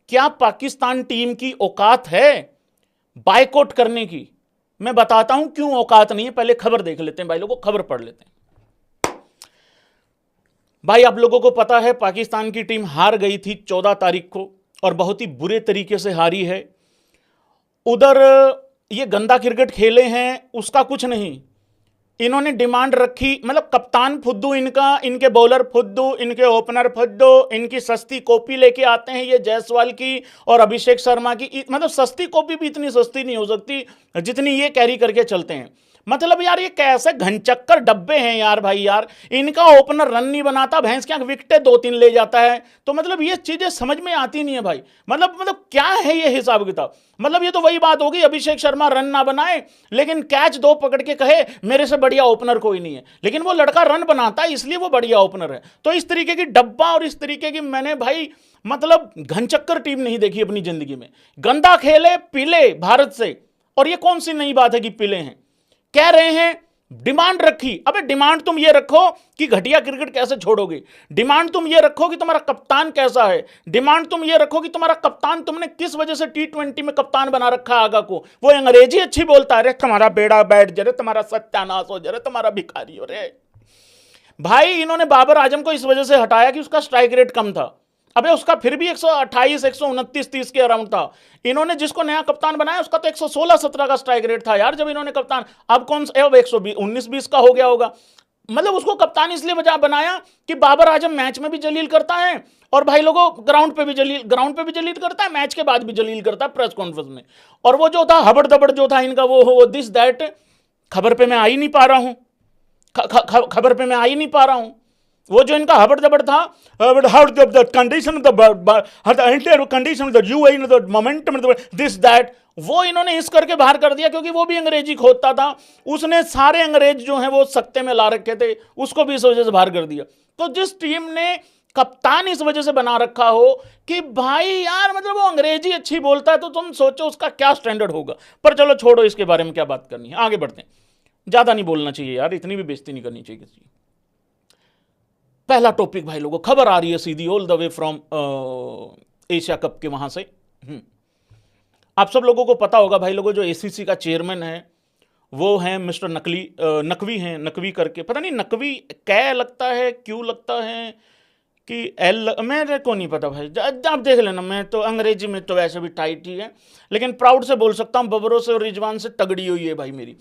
क्या पाकिस्तान टीम की औकात है बायकॉट करने की? मैं बताता हूं क्यों औकात नहीं है। पहले खबर देख लेते हैं भाई लोगों, खबर पढ़ लेते हैं। भाई आप लोगों को पता है पाकिस्तान की टीम हार गई थी 14 तारीख को, और बहुत ही बुरे तरीके से हारी है। उधर ये गंदा क्रिकेट खेले हैं उसका कुछ नहीं, इन्होंने डिमांड रखी, मतलब कप्तान फुद्दू इनका, इनके बॉलर फुद्दू, इनके ओपनर फुद्दू, इनकी सस्ती कॉपी लेके आते हैं ये जायसवाल की और अभिषेक शर्मा की। मतलब सस्ती कॉपी भी इतनी सस्ती नहीं हो सकती जितनी ये कैरी करके चलते हैं। मतलब यार ये कैसे घनचक्कर डब्बे हैं यार भाई यार। इनका ओपनर रन नहीं बनाता, भैंस क्या विकेटें 2-3 ले जाता है। तो मतलब ये चीजें समझ में आती नहीं है भाई। मतलब क्या है ये हिसाब किताब? मतलब ये तो वही बात होगी, अभिषेक शर्मा रन ना बनाए लेकिन कैच 2 पकड़ के कहे मेरे से बढ़िया ओपनर कोई नहीं है, लेकिन वो लड़का रन बनाता है इसलिए वो बढ़िया ओपनर है। तो इस तरीके की डब्बा और इस तरीके की मैंने भाई मतलब घनचक्कर टीम नहीं देखी अपनी जिंदगी में। गंदा खेले पीले भारत से, और ये कौन सी नई बात है कि पीले हैं? कह रहे हैं डिमांड रखी। अबे डिमांड तुम ये रखो कि घटिया क्रिकेट कैसे छोड़ोगे, डिमांड तुम ये रखो कि तुम्हारा कप्तान कैसा है, डिमांड तुम ये रखो कि तुम्हारा कप्तान तुमने किस वजह से T20 में कप्तान बना रखा है आगा को। वो अंग्रेजी अच्छी बोलता है, रे तुम्हारा बेड़ा बैठ जरे, तुम्हारा सत्यानाश हो जरे, तुम्हारा भिखारी हो रे। भाई इन्होंने बाबर आजम को इस वजह से हटाया कि उसका स्ट्राइक रेट कम था। अबे उसका फिर भी 128, 129, 30 के अराउंड था। इन्होंने जिसको नया कप्तान बनाया उसका तो 116-17 का स्ट्राइक रेट था यार जब इन्होंने कप्तान। अब कौन सा 119-20 का हो गया होगा। मतलब उसको कप्तान इसलिए वजह बनाया कि बाबर आजम मैच में भी जलील करता है और भाई लोगों ग्राउंड पे भी जलील करता है, मैच के बाद भी जलील करता है प्रेस कॉन्फ्रेंस में। और वो जो था हबड़ दबड़ जो था इनका, वो दिस दैट, खबर पे मैं आ ही नहीं पा रहा हूं, खबर पे मैं आ ही नहीं पा रहा हूं। वो जो इनका हबड़ दबड़ था, condition condition momentum this that, वो इन्होंने इस करके बाहर कर दिया क्योंकि वो भी अंग्रेजी खोदता था। उसने सारे अंग्रेज जो हैं वो सत्ते में ला रखे थे, उसको भी इस वजह से बाहर कर दिया। तो जिस टीम ने कप्तान इस वजह से बना रखा हो कि भाई यार मतलब वो अंग्रेजी अच्छी बोलता है, तो तुम सोचो उसका क्या स्टैंडर्ड होगा। पर चलो छोड़ो, इसके बारे में क्या बात करनी है, आगे बढ़ते हैं। ज्यादा नहीं बोलना चाहिए यार, इतनी भी बेइज्जती नहीं करनी चाहिए किसी। पहला टॉपिक भाई लोगों, खबर आ रही है सीधी all the way from Asia cup के वहां से। आप सब लोगों को पता होगा भाई लोगों, जो ACC का चेयरमैन है वो है मिस्टर नकवी हैं, नकवी करके, पता नहीं नकवी कै लगता है क्यों लगता है कि एल, मेरे को नहीं पता भाई, आप देख लेना। मैं तो अंग्रेजी में तो वैसे भी टाइट ही है, लेकिन प्राउड से बोल सकता हूँ बबरों से और रिजवान से तगड़ी हुई है भाई मेरी।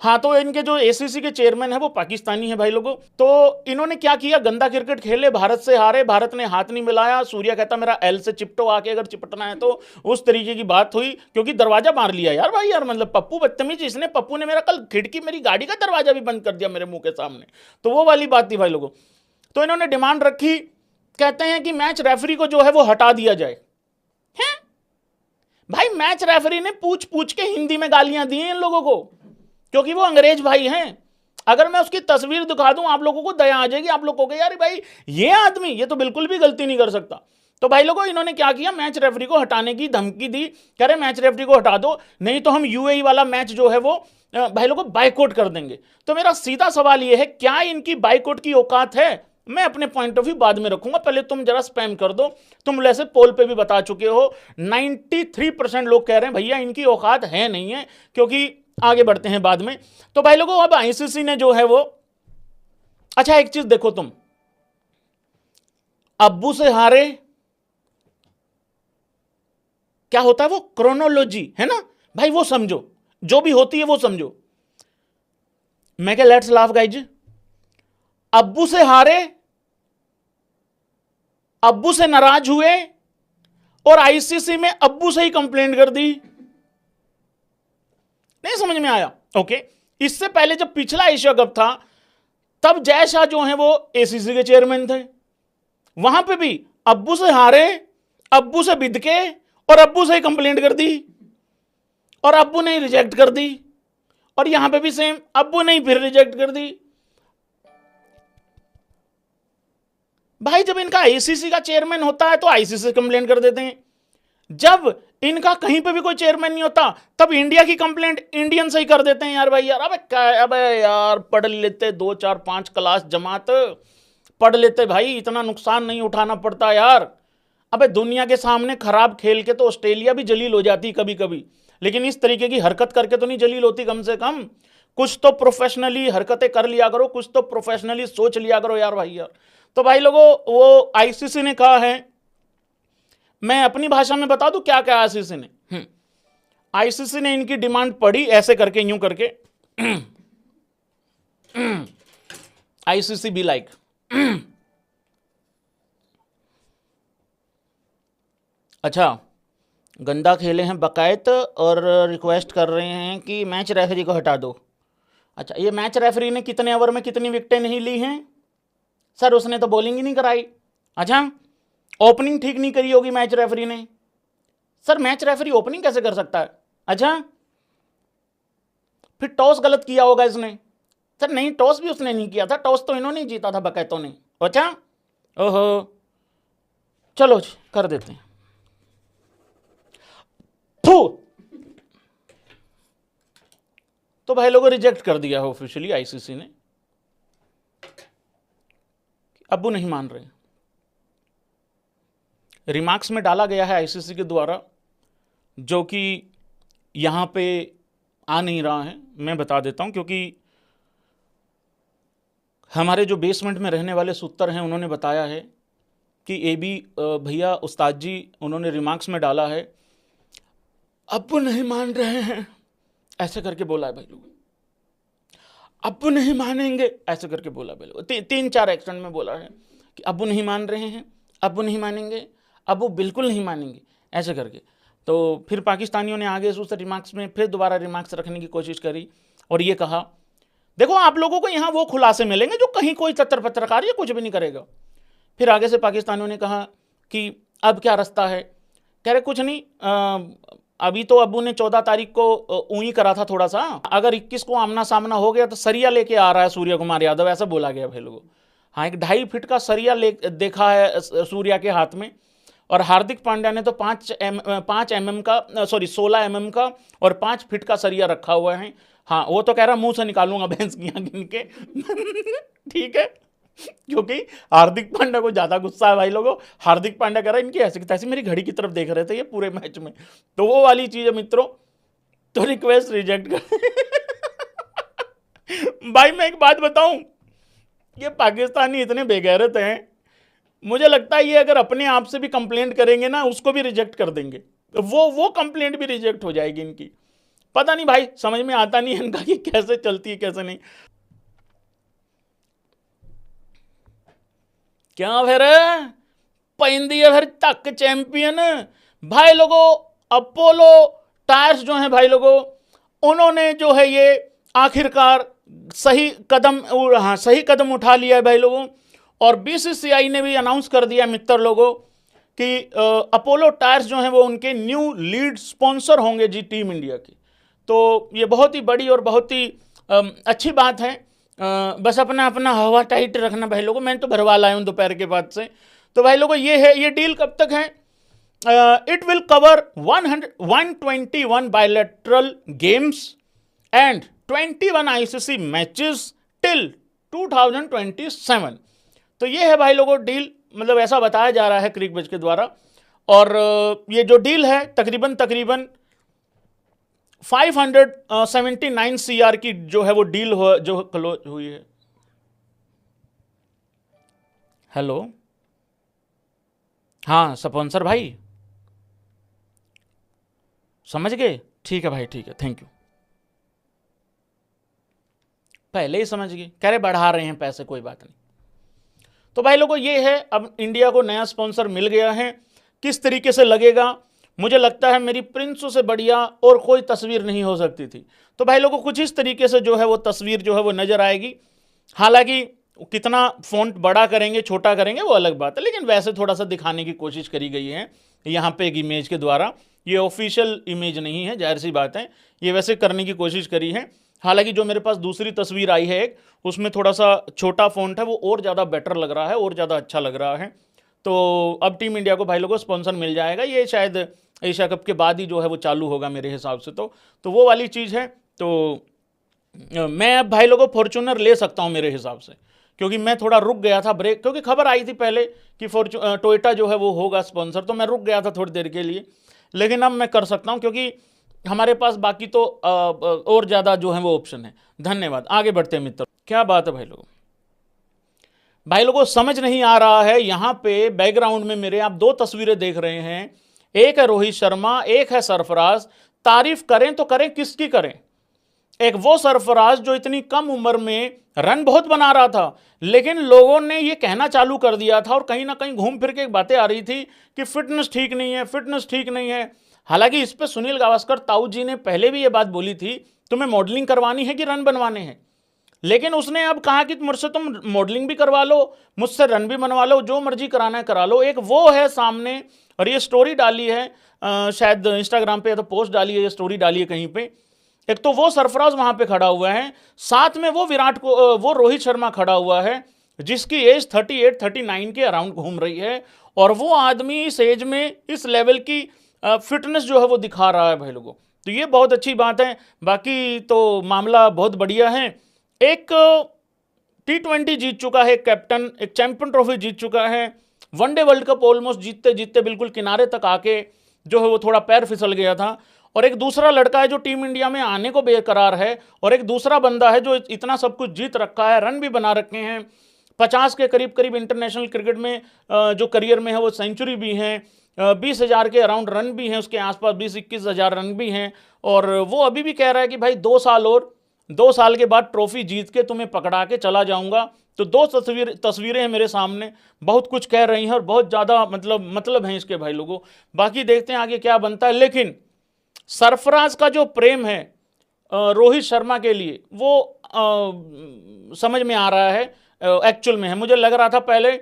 हाँ, तो इनके जो ACC के चेयरमैन है वो पाकिस्तानी है भाई लोगों। तो इन्होंने क्या किया, गंदा क्रिकेट खेले, भारत से हारे, भारत ने हाथ नहीं मिलाया, सूर्या कहता मेरा एल से चिपटो आके अगर चिपटना है, तो उस तरीके की बात हुई क्योंकि दरवाजा मार लिया यार भाई यार। मतलब पप्पू बदतमीज, इसने पप्पू ने मेरा कल खिड़की, मेरी गाड़ी का दरवाजा भी बंद कर दिया मेरे मुंह के सामने। तो वो वाली बात थी भाई लोगों। तो इन्होंने डिमांड रखी, कहते हैं कि मैच रेफरी को जो है वो हटा दिया जाए। हैं भाई, मैच रेफरी ने पूछ पूछ के हिंदी में गालियां दी हैं इन लोगों को क्योंकि वो अंग्रेज भाई हैं। अगर मैं उसकी तस्वीर दिखा दूं आप लोगों को दया आ जाएगी, आप लोग कहोगे यार भाई ये आदमी ये तो बिल्कुल भी गलती नहीं कर सकता। तो भाई लोगों इन्होंने क्या किया, मैच रेफरी को हटाने की धमकी दी, कह रहे मैच रेफरी को हटा दो नहीं तो हम UAE वाला मैच जो है वो भाई लोगों बाइकआउट कर देंगे। तो मेरा सीधा सवाल ये है, क्या इनकी बाइकआउट की औकात है? मैं अपने पॉइंट ऑफ व्यू बाद में रखूंगा, पहले तुम जरा स्पैम कर दो। तुम वैसे पोल पे भी बता चुके हो, 93% लोग कह रहे हैं भैया इनकी औकात है नहीं है, क्योंकि आगे बढ़ते हैं बाद में। तो भाई लोगों अब ICC ने जो है वो, अच्छा एक चीज देखो तुम, अब्बू से हारे क्या होता है, वो क्रोनोलॉजी है ना भाई, वो समझो, जो भी होती है वो समझो। मैं क्या लेट्स लाफ गाइज, अब्बू से हारे, अब्बू से नाराज हुए और ICC में अब्बू से ही कंप्लेंट कर दी। नहीं समझ में आया? ओके, इससे पहले जब पिछला एशिया कप था तब जय शाह जो है वो ACC के चेयरमैन थे, वहां पे भी अब्बू से हारे, अब्बू से बिदके और अब्बू से ही कंप्लेंट कर दी और अब्बू ने रिजेक्ट कर दी, और यहां पे भी सेम, अब्बू ने फिर रिजेक्ट कर दी। भाई जब इनका ACC का चेयरमैन होता है तो ICC से कंप्लेंट कर देते हैं, जब इनका कहीं पे भी कोई चेयरमैन नहीं होता तब इंडिया की कंप्लेंट इंडियन से ही कर देते हैं यार भाई यार। अबे यार पढ़ लेते 2 4 5 क्लास जमात, पढ़ लेते भाई, इतना नुकसान नहीं उठाना पड़ता यार। अबे दुनिया के सामने खराब खेल के तो ऑस्ट्रेलिया भी जलील हो जाती कभी कभी, लेकिन इस तरीके की हरकत करके तो नहीं जलील होती। कम से कम कुछ तो प्रोफेशनली हरकतें कर लिया करो, कुछ तो प्रोफेशनली सोच लिया करो यार भाई यार। तो भाई लोगों, वो आईसीसी ने कहा है, मैं अपनी भाषा में बता दूं क्या क्या आईसीसी ने। आईसीसी ने इनकी डिमांड पढ़ी ऐसे करके, यूं करके, आईसीसी बी लाइक, अच्छा गंदा खेले हैं बकायत और रिक्वेस्ट कर रहे हैं कि मैच रेफरी को हटा दो। अच्छा, ये मैच रेफरी ने कितने ओवर में कितनी विकेटें नहीं ली हैं? सर उसने तो बॉलिंग ही नहीं कराई। अच्छा, ओपनिंग ठीक नहीं करी होगी मैच रेफरी ने। सर मैच रेफरी ओपनिंग कैसे कर सकता है? अच्छा, फिर टॉस गलत किया होगा इसने। सर नहीं, टॉस भी उसने नहीं किया था, टॉस तो इन्होंने ही जीता था बकायतों ने। अच्छा, ओहो, चलो जी कर देते हैं। तो भाई लोगों रिजेक्ट कर दिया है ऑफिशियली आईसीसी ने, अब्बू नहीं मान रहे। रिमार्क्स में डाला गया है आईसीसी के द्वारा, जो कि यहां पे आ नहीं रहा है। मैं बता देता हूं, क्योंकि हमारे जो बेसमेंट में रहने वाले सूत्र हैं उन्होंने बताया है कि एबी भैया उस्ताद जी, उन्होंने रिमार्क्स में डाला है अब्बू नहीं मान रहे हैं, ऐसे करके बोला है भाई लोग। अब्बू नहीं मानेंगे ऐसे करके बोला भाई लोग। 3-4 एक्शन में बोला है कि अब्बू नहीं मान रहे हैं, अब्बू नहीं मानेंगे, अब्बू बिल्कुल नहीं मानेंगे, ऐसे करके। तो फिर पाकिस्तानियों ने आगे उस रिमार्क्स में फिर दोबारा रिमार्क्स रखने की कोशिश करी और ये कहा, देखो आप लोगों को यहाँ वो खुलासे मिलेंगे जो कहीं कोई पत्रकार या कुछ भी नहीं करेगा। फिर आगे से पाकिस्तानियों ने कहा कि अब क्या रास्ता है? कह रहे कुछ नहीं, अभी तो अब्बू ने 14 तारीख को ऊई करा था थोड़ा सा, अगर 21 को आमना सामना हो गया तो सरिया लेके आ रहा है सूर्य कुमार यादव, ऐसा बोला गया भाई लोगों। हाँ, एक 2.5 फीट का सरिया देखा है सूर्या के हाथ में, और हार्दिक पांड्या ने तो 16 mm का और 5 फीट का सरिया रखा हुआ है। हाँ, वो तो कह रहा मुंह से निकालूंगा भैंस की गिन के। ठीक है, क्योंकि हार्दिक पांड्या को ज्यादा गुस्सा है भाई लोगों। हार्दिक पांड्या कह रहा है इनकी ऐसी तैसी मेरी घड़ी की तरफ देख रहे थे ये पूरे मैच में, तो वो वाली चीज है मित्रों। तो रिक्वेस्ट रिजेक्ट कर। भाई मैं एक बात बताऊं, ये पाकिस्तानी इतने बेगैरत हैं, मुझे लगता है ये अगर अपने आप से भी कंप्लेंट करेंगे ना, उसको भी रिजेक्ट कर देंगे, वो कंप्लेंट भी रिजेक्ट हो जाएगी इनकी। पता नहीं भाई, समझ में आता नहीं है इनका कि कैसे चलती है कैसे नहीं। क्या फिर पैंदी है फिर तक चैंपियन भाई लोगों। अपोलो टायर्स जो है भाई लोगों, उन्होंने जो है ये आखिरकार सही कदम उठा लिया है भाई लोगों। और बीसीसीआई ने भी अनाउंस कर दिया मित्र लोगों कि अपोलो टायर्स जो है वो उनके न्यू लीड स्पॉन्सर होंगे जी टीम इंडिया की। तो ये बहुत ही बड़ी और बहुत ही अच्छी बात है। बस अपना अपना हवा टाइट रखना भाई लोगों। मैं तो भरवा लाया हूँ दोपहर के बाद से। तो भाई लोगों ये है, ये डील कब तक है? It will cover 121 bilateral games and 21 ICC matches till 2027। तो ये है भाई लोगों डील, मतलब ऐसा बताया जा रहा है क्रिकबज़ के द्वारा। और ये जो डील है तकरीबन 579 CR की जो है वो डील जो क्लोज हुई है। हेलो, हाँ स्पॉन्सर भाई समझ गए? ठीक है भाई, ठीक है, थैंक यू। पहले ही समझ गए, कह रहे बढ़ा रहे हैं पैसे, कोई बात नहीं। तो भाई लोगों ये है, अब इंडिया को नया स्पॉन्सर मिल गया है। किस तरीके से लगेगा, मुझे लगता है मेरी प्रिंसों से बढ़िया और कोई तस्वीर नहीं हो सकती थी। तो भाई लोगों कुछ इस तरीके से जो है वो तस्वीर जो है वो नजर आएगी। हालांकि कितना फॉन्ट बड़ा करेंगे छोटा करेंगे वो अलग बात है, लेकिन वैसे थोड़ा सा दिखाने की कोशिश करी गई है यहाँ पे एक इमेज के द्वारा। ये ऑफिशियल इमेज नहीं है, जाहिर सी बात है, ये वैसे करने की कोशिश करी है। हालांकि जो मेरे पास दूसरी तस्वीर आई है एक, उसमें थोड़ा सा छोटा फॉन्ट है, वो और ज़्यादा बेटर लग रहा है और ज़्यादा अच्छा लग रहा है। तो अब टीम इंडिया को भाई लोगों स्पॉन्सर मिल जाएगा, ये शायद एशिया कप के बाद ही जो है वो चालू होगा मेरे हिसाब से। तो वो वाली चीज़ है। तो मैं अब भाई लोगों फॉर्च्यूनर ले सकता हूँ मेरे हिसाब से, क्योंकि मैं थोड़ा रुक गया था ब्रेक, क्योंकि खबर आई थी पहले कि टोयोटा जो है वो होगा स्पॉन्सर, तो मैं रुक गया था थोड़ी देर के लिए। लेकिन अब मैं कर सकता हूं क्योंकि हमारे पास बाकी तो और ज़्यादा जो है वो ऑप्शन है। धन्यवाद। आगे बढ़ते हैं मित्र। क्या बात है भाई लोगों समझ नहीं आ रहा है। यहां पे बैकग्राउंड में मेरे आप 2 तस्वीरें देख रहे हैं, एक है रोहित शर्मा, एक है सरफराज। तारीफ करें तो करें किसकी करें? एक वो सरफराज जो इतनी कम उम्र में रन बहुत बना रहा था, लेकिन लोगों ने ये कहना चालू कर दिया था और कहीं ना कहीं घूम फिर के बातें आ रही थी कि फिटनेस ठीक नहीं है, फिटनेस ठीक नहीं है। हालांकि इस पे सुनील गावस्कर ताऊ जी ने पहले भी ये बात बोली थी, तुम्हें मॉडलिंग करवानी है कि रन बनवाने हैं। लेकिन उसने अब कहा कि मुझसे तुम मॉडलिंग भी करवा लो, मुझसे रन भी बनवा लो, जो मर्जी कराना है करा लो। एक वो है सामने, और ये स्टोरी डाली है शायद इंस्टाग्राम पे, या तो पोस्ट डाली है, ये स्टोरी डाली है कहीं पे। एक तो वो सरफराज वहां पे खड़ा हुआ है, साथ में वो रोहित शर्मा खड़ा हुआ है जिसकी एज 38 39 के अराउंड घूम रही है, और वो आदमी इस एज में इस लेवल की फिटनेस जो है वो दिखा रहा है भाई लोगों। तो ये बहुत अच्छी बात है। बाकी तो मामला बहुत बढ़िया है। एक T20 जीत चुका है कैप्टन, एक चैंपियन ट्रॉफी जीत चुका है, वनडे वर्ल्ड कप ऑलमोस्ट जीतते जीतते बिल्कुल किनारे तक आके जो है वो थोड़ा पैर फिसल गया था। और एक दूसरा लड़का है जो टीम इंडिया में आने को बेकरार है, और एक दूसरा बंदा है जो इतना सब कुछ जीत रखा है, रन भी बना रखे हैं, 50 के करीब करीब इंटरनेशनल क्रिकेट में जो करियर में है वो सेंचुरी भी हैं, 20,000 के अराउंड रन भी हैं, उसके आसपास 20-21 हज़ार रन भी हैं। और वो अभी भी कह रहा है कि भाई 2 साल के बाद ट्रॉफी जीत के तुम्हें पकड़ा के चला जाऊंगा। तो 2 तस्वीरें हैं मेरे सामने, बहुत कुछ कह रही हैं और बहुत ज़्यादा मतलब हैं इसके भाई लोगों। बाकी देखते हैं आगे क्या बनता है। लेकिन सरफराज का जो प्रेम है रोहित शर्मा के लिए वो समझ में आ रहा है, एक्चुअल में है। मुझे लग रहा था पहले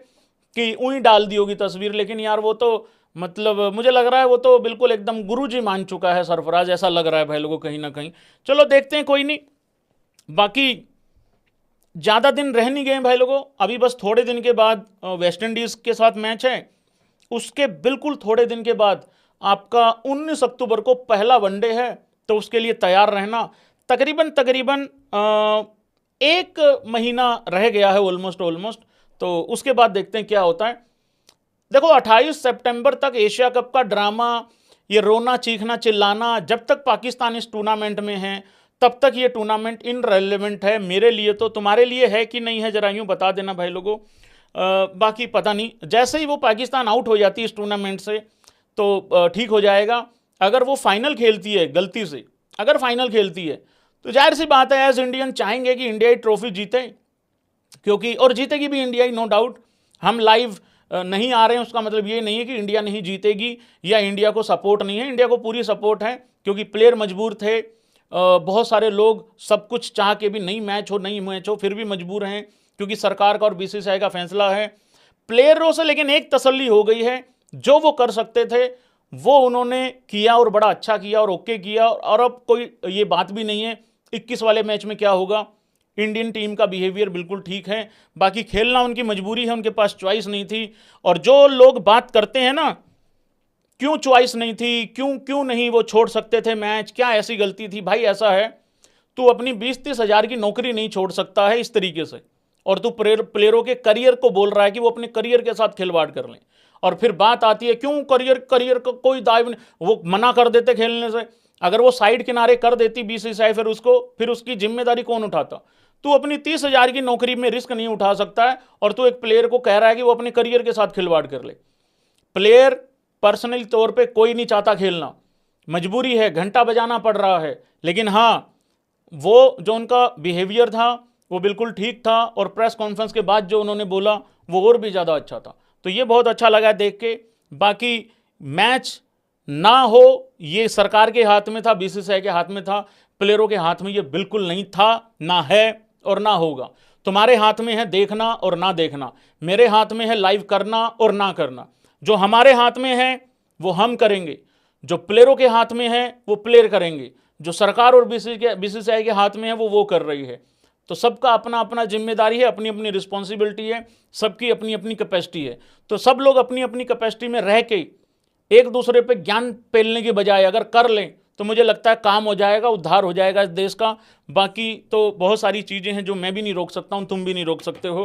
कि ऊँही डाल दी होगी तस्वीर, लेकिन यार वो तो मुझे लग रहा है वो तो बिल्कुल एकदम गुरुजी मान चुका है सरफराज, ऐसा लग रहा है भाई लोगों कहीं ना कहीं। चलो देखते हैं, कोई नहीं। बाकी ज़्यादा दिन रह नहीं गए भाई लोगों, अभी बस थोड़े दिन के बाद वेस्ट इंडीज़ के साथ मैच है, उसके बिल्कुल थोड़े दिन के बाद आपका 19 अक्टूबर को पहला वनडे है। तो उसके लिए तैयार रहना। तकरीबन 1 महीना रह गया है ऑलमोस्ट। तो उसके बाद देखते हैं क्या होता है। देखो 28 सितंबर तक एशिया कप का ड्रामा, ये रोना चीखना चिल्लाना, जब तक पाकिस्तान इस टूर्नामेंट में है तब तक ये टूर्नामेंट इनरेलेवेंट है मेरे लिए। तो तुम्हारे लिए है कि नहीं है, जरा यूँ बता देना भाई लोगों। बाकी पता नहीं, जैसे ही वो पाकिस्तान आउट हो जाती है इस टूर्नामेंट से तो ठीक हो जाएगा। अगर वो फाइनल खेलती है गलती से, अगर फाइनल खेलती है तो जाहिर सी बात है एज इंडियन चाहेंगे कि इंडिया ही ट्रॉफी जीते, क्योंकि और जीतेगी भी इंडिया ही, नो डाउट। हम लाइव नहीं आ रहे हैं उसका मतलब ये नहीं है कि इंडिया नहीं जीतेगी या इंडिया को सपोर्ट नहीं है। इंडिया को पूरी सपोर्ट है, क्योंकि प्लेयर मजबूर थे, बहुत सारे लोग सब कुछ चाह के भी नहीं मैच हो फिर भी मजबूर हैं, क्योंकि सरकार का और बीसीसीआई का फैसला है प्लेयरों से। लेकिन एक तसल्ली हो गई है, जो वो कर सकते थे वो उन्होंने किया और बड़ा अच्छा किया और ओके किया। और अब कोई ये बात भी नहीं है 21 वाले मैच में क्या होगा। इंडियन टीम का बिहेवियर बिल्कुल ठीक है, बाकी खेलना उनकी मजबूरी है, उनके पास चॉइस नहीं थी। और जो लोग बात करते हैं ना, क्यों चॉइस नहीं थी, क्यों नहीं वो छोड़ सकते थे मैच, क्या ऐसी गलती थी, भाई ऐसा है तू अपनी 20-30 हज़ार की नौकरी नहीं छोड़ सकता है इस तरीके से, और तू प्लेयरों के करियर को बोल रहा है कि वो अपने करियर के साथ खिलवाड़ कर लें। और फिर बात आती है क्यों करियर का कोई दायित्व नहीं, वो मना कर देते खेलने से। अगर वो साइड किनारे कर देती बीसीसीआई, फिर उसकी जिम्मेदारी कौन उठाता। तू अपनी 30 हज़ार की नौकरी में रिस्क नहीं उठा सकता है, और तू एक प्लेयर को कह रहा है कि वो अपने करियर के साथ खिलवाड़ कर ले। प्लेयर पर्सनली तौर पे कोई नहीं चाहता खेलना, मजबूरी है, घंटा बजाना पड़ रहा है। लेकिन हाँ, वो जो उनका बिहेवियर था वो बिल्कुल ठीक था, और प्रेस कॉन्फ्रेंस के बाद जो उन्होंने बोला वो और भी ज़्यादा अच्छा था। तो ये बहुत अच्छा लगा देख के। बाकी मैच ना हो ये सरकार के हाथ में था, बीसीसीआई के हाथ में था, प्लेयरों के हाथ में ये बिल्कुल नहीं था, ना है और ना होगा। तुम्हारे हाथ में है देखना और ना देखना, मेरे हाथ में है लाइव करना और ना करना। जो हमारे हाथ में है वो हम करेंगे, जो प्लेयरों के हाथ में है वो प्लेयर करेंगे, जो सरकार और बीसीसीआई के हाथ में है वो कर रही है। तो सबका अपना अपना जिम्मेदारी है, अपनी अपनी रिस्पॉन्सिबिलिटी है, सबकी अपनी अपनी कैपेसिटी है। तो सब लोग अपनी अपनी कैपेसिटी में रह के एक दूसरे पे ज्ञान पेलने के बजाय अगर कर लें तो मुझे लगता है काम हो जाएगा, उद्धार हो जाएगा इस देश का। बाकी तो बहुत सारी चीज़ें हैं जो मैं भी नहीं रोक सकता हूँ, तुम भी नहीं रोक सकते हो।